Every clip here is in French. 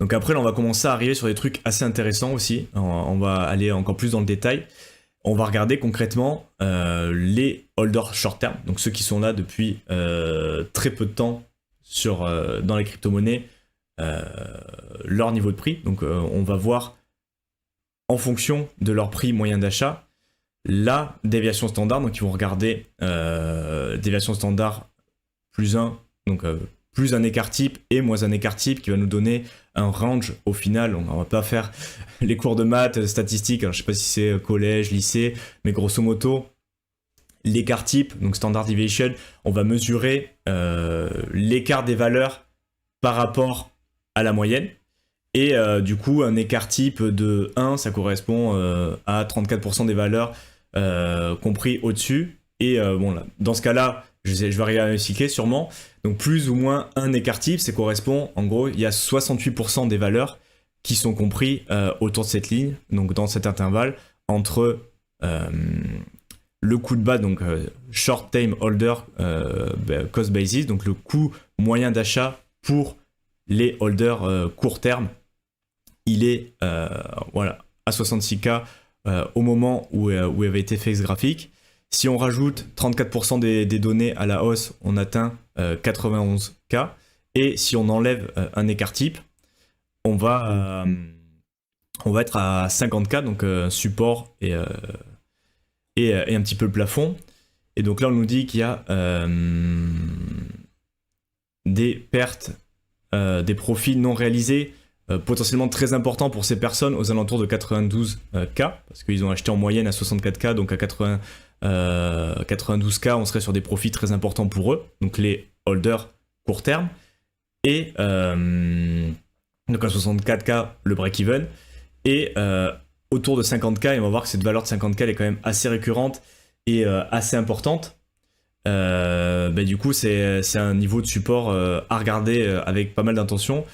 Donc après, là, on va commencer à arriver sur des trucs assez intéressants aussi. On va aller encore plus dans le détail. On va regarder concrètement les holders short term, donc ceux qui sont là depuis très peu de temps dans les crypto-monnaies, leur niveau de prix. Donc on va voir en fonction de leur prix moyen d'achat la déviation standard. Donc ils vont regarder déviation standard plus 1, donc plus un écart type et moins un écart type qui va nous donner un range au final. On va pas faire les cours de maths, statistiques, alors je sais pas si c'est collège, lycée, mais grosso modo, l'écart type, donc standard deviation, on va mesurer l'écart des valeurs par rapport à la moyenne. Et du coup, un écart type de 1, ça correspond à 34% des valeurs compris au-dessus. Et bon, là, dans ce cas-là, je vais arriver à l'expliquer sûrement. Donc plus ou moins un écart type, ça correspond, en gros, il y a 68% des valeurs qui sont compris autour de cette ligne, donc dans cet intervalle, entre le coût de bas, donc short time holder cost basis, donc le coût moyen d'achat pour les holders court terme, il est voilà, à 66K au moment où avait été fait ce graphique. Si on rajoute 34% des données à la hausse, on atteint 91K. Et si on enlève un écart type, on va être à 50K, donc support et un petit peu le plafond. Et donc là, on nous dit qu'il y a des pertes, des profits non réalisés, potentiellement très importants pour ces personnes, aux alentours de 92K, parce qu'ils ont acheté en moyenne à 64K, donc à 92K, on serait sur des profits très importants pour eux, donc les holders court terme. Et donc à 64K, le break-even. Et autour de 50K, et on va voir que cette valeur de 50K elle est quand même assez récurrente et assez importante. Du coup, c'est un niveau de support à regarder avec pas mal d'intention,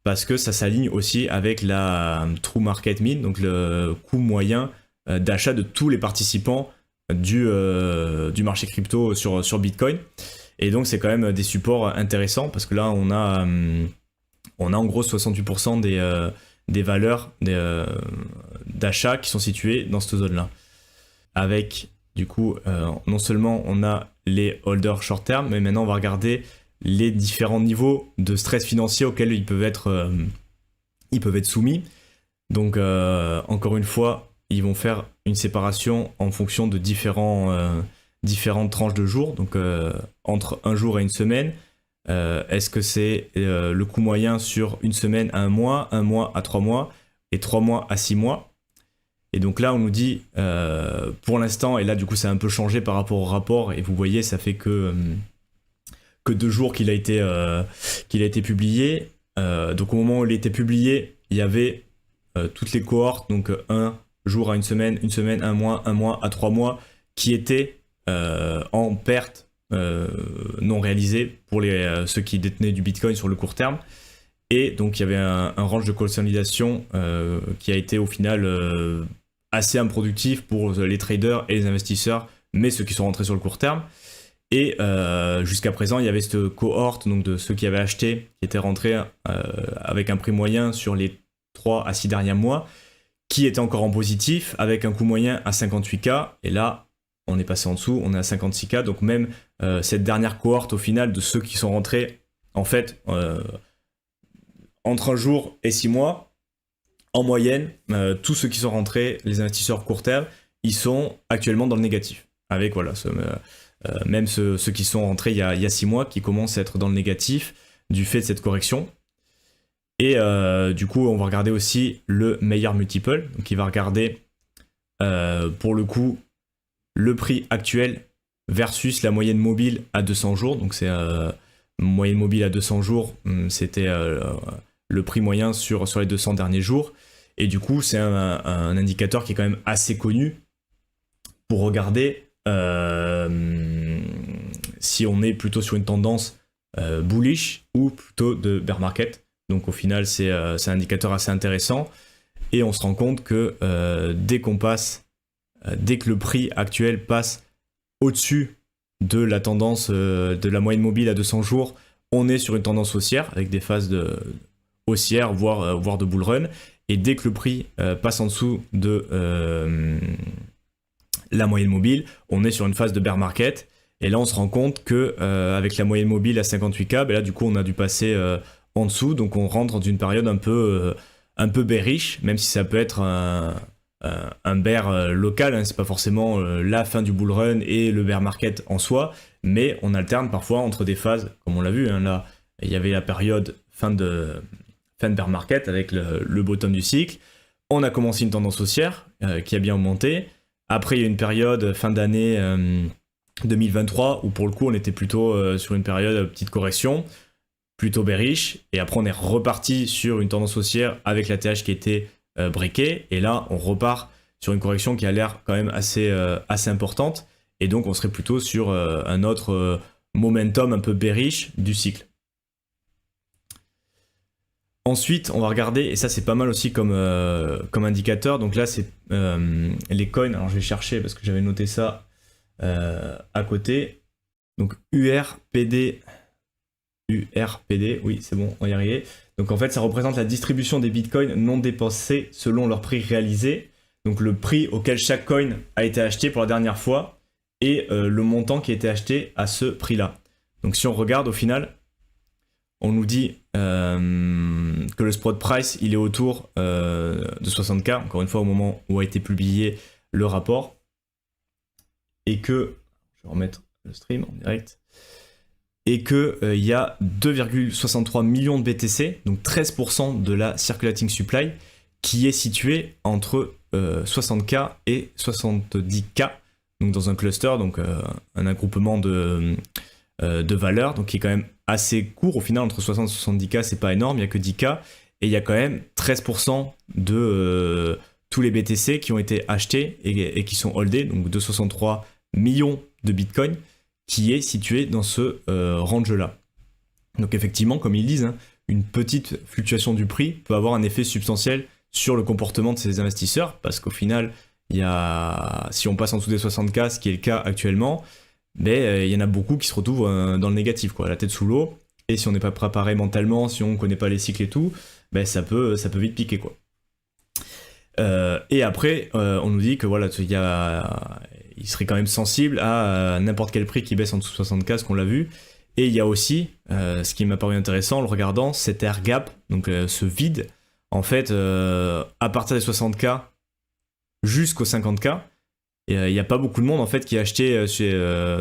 parce que ça s'aligne aussi avec la True Market Mean, donc le coût moyen d'achat de tous les participants du marché crypto sur Bitcoin. Et donc c'est quand même des supports intéressants, parce que là on a en gros 68% des valeurs d'achat qui sont situées dans cette zone là, avec du coup non seulement on a les holders short term, mais maintenant on va regarder les différents niveaux de stress financier auxquels ils peuvent être soumis. Donc encore une fois, ils vont faire une séparation en fonction de différentes tranches de jours, donc entre un jour et une semaine. Est-ce que c'est le coût moyen sur une semaine à un mois à 3 mois, et 3 mois à 6 mois. Et donc là, on nous dit, pour l'instant, et là du coup ça a un peu changé par rapport au rapport, et vous voyez, ça fait que 2 jours qu'il a été publié. Donc au moment où il a été publié, il y avait toutes les cohortes, donc un jour à une semaine, un mois à 3 mois, qui étaient en perte non réalisée pour ceux qui détenaient du Bitcoin sur le court terme. Et donc il y avait un range de consolidation qui a été au final assez improductif pour les traders et les investisseurs, mais ceux qui sont rentrés sur le court terme. Et jusqu'à présent, il y avait cette cohorte, donc de ceux qui avaient acheté, qui étaient rentrés avec un prix moyen sur les 3 à 6 derniers mois, qui était encore en positif, avec un coût moyen à 58K. Et là, on est passé en dessous, on est à 56K. Donc même cette dernière cohorte, au final, de ceux qui sont rentrés, en fait, entre un jour et 6 mois, en moyenne, tous ceux qui sont rentrés, les investisseurs court terme, ils sont actuellement dans le négatif. Avec, voilà, même ceux qui sont rentrés il y a 6 mois, qui commencent à être dans le négatif du fait de cette correction. Et du coup, on va regarder aussi le meilleur multiple. Donc, il va regarder, pour le coup, le prix actuel versus la moyenne mobile à 200 jours. Donc, c'est moyenne mobile à 200 jours, c'était le prix moyen sur les 200 derniers jours. Et du coup, c'est un indicateur qui est quand même assez connu pour regarder si on est plutôt sur une tendance bullish ou plutôt de bear market. Donc au final, c'est un indicateur assez intéressant. Et on se rend compte que dès que le prix actuel passe au-dessus de la tendance de la moyenne mobile à 200 jours, on est sur une tendance haussière avec des phases haussière, voire de bull run. Et dès que le prix passe en dessous de la moyenne mobile, on est sur une phase de bear market. Et là, on se rend compte que avec la moyenne mobile à 58K, ben là, du coup, on a dû passer en dessous. Donc, on rentre dans une période un peu bearish, même si ça peut être un bear local. Hein, c'est pas forcément la fin du bull run et le bear market en soi, mais on alterne parfois entre des phases, comme on l'a vu. Hein, là, il y avait la période fin de bear market avec le bottom du cycle. On a commencé une tendance haussière qui a bien augmenté. Après, il y a une période fin d'année 2023 où pour le coup on était plutôt sur une période petite correction, plutôt bearish, et après on est reparti sur une tendance haussière avec la TH qui était breakée, et là on repart sur une correction qui a l'air quand même assez importante, et donc on serait plutôt sur un autre momentum un peu bearish du cycle. Ensuite, on va regarder, et ça c'est pas mal aussi comme indicateur, donc là c'est les coins, alors je vais chercher parce que j'avais noté ça à côté, donc URPD, oui c'est bon, on va y arriver. Donc en fait ça représente la distribution des bitcoins non dépensés selon leur prix réalisé, donc le prix auquel chaque coin a été acheté pour la dernière fois, et le montant qui a été acheté à ce prix-là. Donc si on regarde au final, on nous dit que le spot price il est autour de 60K, encore une fois au moment où a été publié le rapport, et que, je vais remettre le stream en direct, et que il y a 2,63 millions de BTC, donc 13% de la circulating supply, qui est située entre 60K et 70K, donc dans un cluster, donc un regroupement de valeurs, donc qui est quand même assez court au final, entre 60 et 70K, c'est pas énorme, il n'y a que 10K, et il y a quand même 13% de tous les BTC qui ont été achetés et qui sont holdés, donc 263 millions de Bitcoin, qui est situé dans ce range-là. Donc effectivement, comme ils disent, hein, une petite fluctuation du prix peut avoir un effet substantiel sur le comportement de ces investisseurs, parce qu'au final, si on passe en dessous des 60K, ce qui est le cas actuellement, mais il y en a beaucoup qui se retrouvent dans le négatif, quoi, la tête sous l'eau, et si on n'est pas préparé mentalement, si on ne connaît pas les cycles et tout, ben ça peut vite piquer, quoi. Et après, on nous dit que voilà, il serait quand même sensible à n'importe quel prix qui baisse en dessous de 60K, ce qu'on l'a vu. Et il y a aussi, ce qui m'a paru intéressant en le regardant, cet air gap, donc ce vide, en fait, à partir des 60K jusqu'aux 50K, il n'y a pas beaucoup de monde en fait qui a acheté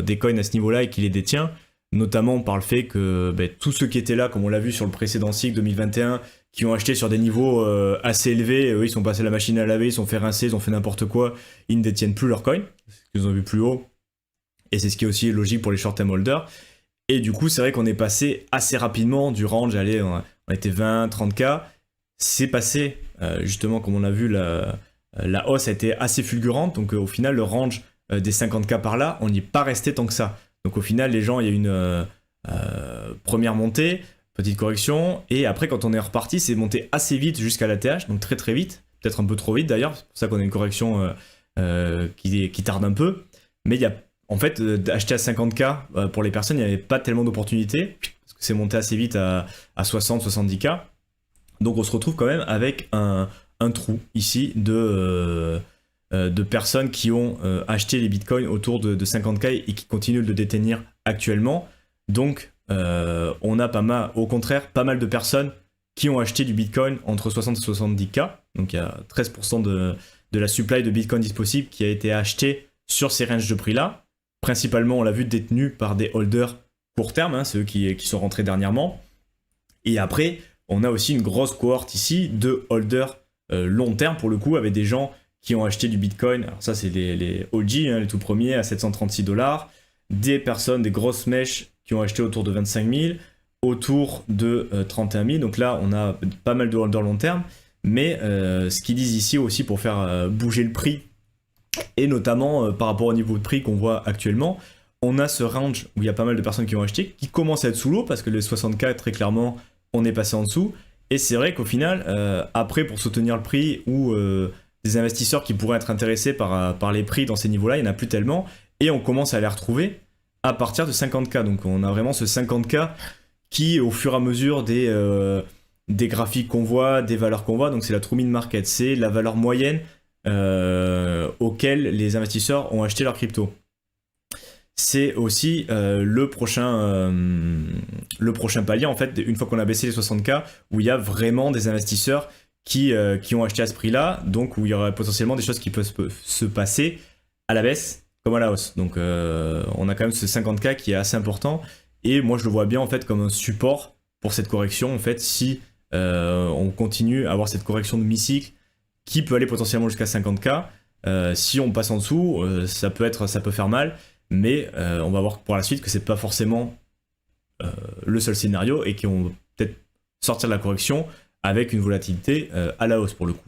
des coins à ce niveau-là et qui les détient, notamment par le fait que tous ceux qui étaient là, comme on l'a vu sur le précédent cycle 2021, qui ont acheté sur des niveaux assez élevés, eux, ils sont passés la machine à laver, ils sont fait rincer, ils ont fait n'importe quoi, ils ne détiennent plus leurs coins, c'est ce qu'ils ont vu plus haut, et c'est ce qui est aussi logique pour les short-term holders. Et du coup, c'est vrai qu'on est passé assez rapidement du range, allez, on était 20, 30K, c'est passé, justement, comme on a vu, la hausse a été assez fulgurante, donc au final, le range des 50K par là, on n'y est pas resté tant que ça. Donc au final, les gens, il y a eu une première montée, petite correction, et après, quand on est reparti, c'est monté assez vite jusqu'à la TH, donc très très vite, peut-être un peu trop vite d'ailleurs, c'est pour ça qu'on a une correction qui tarde un peu, mais il y a, en fait, d'acheter à 50K, pour les personnes, il n'y avait pas tellement d'opportunités, parce que c'est monté assez vite à 60, 70K, donc on se retrouve quand même avec un trou ici de personnes qui ont acheté les bitcoins autour de 50K et qui continuent de le détenir actuellement. Donc on a au contraire pas mal de personnes qui ont acheté du bitcoin entre 60 et 70K. Donc il y a 13% de la supply de bitcoin disponible qui a été acheté sur ces ranges de prix là. Principalement, on l'a vu, détenus par des holders court terme, hein, ceux qui sont rentrés dernièrement. Et après, on a aussi une grosse cohorte ici de holders long terme pour le coup, avec des gens qui ont acheté du bitcoin. Alors ça c'est les OG, hein, les tout premiers à 736$, des personnes, des grosses mèches qui ont acheté autour de 25 000, autour de 31 000, donc là on a pas mal de holders long terme, mais ce qu'ils disent ici aussi pour faire bouger le prix, et notamment par rapport au niveau de prix qu'on voit actuellement, on a ce range où il y a pas mal de personnes qui ont acheté, qui commencent à être sous l'eau, parce que les 64 très clairement on est passé en dessous. Et c'est vrai qu'au final, après, pour soutenir le prix ou des investisseurs qui pourraient être intéressés par les prix dans ces niveaux-là, il n'y en a plus tellement. Et on commence à les retrouver à partir de 50K. Donc on a vraiment ce 50K qui, au fur et à mesure des des graphiques qu'on voit, des valeurs qu'on voit. Donc c'est la true mid market, c'est la valeur moyenne auquel les investisseurs ont acheté leur crypto. C'est aussi le prochain palier, en fait, une fois qu'on a baissé les 60K, où il y a vraiment des investisseurs qui ont acheté à ce prix-là, donc où il y aurait potentiellement des choses qui peuvent se passer à la baisse comme à la hausse. Donc on a quand même ce 50K qui est assez important, et moi je le vois bien en fait comme un support pour cette correction, en fait, si on continue à avoir cette correction de mi-cycle qui peut aller potentiellement jusqu'à 50K. Si on passe en dessous, ça peut faire mal, mais on va voir pour la suite que c'est pas forcément le seul scénario et qu'on va peut-être sortir de la correction avec une volatilité à la hausse pour le coup.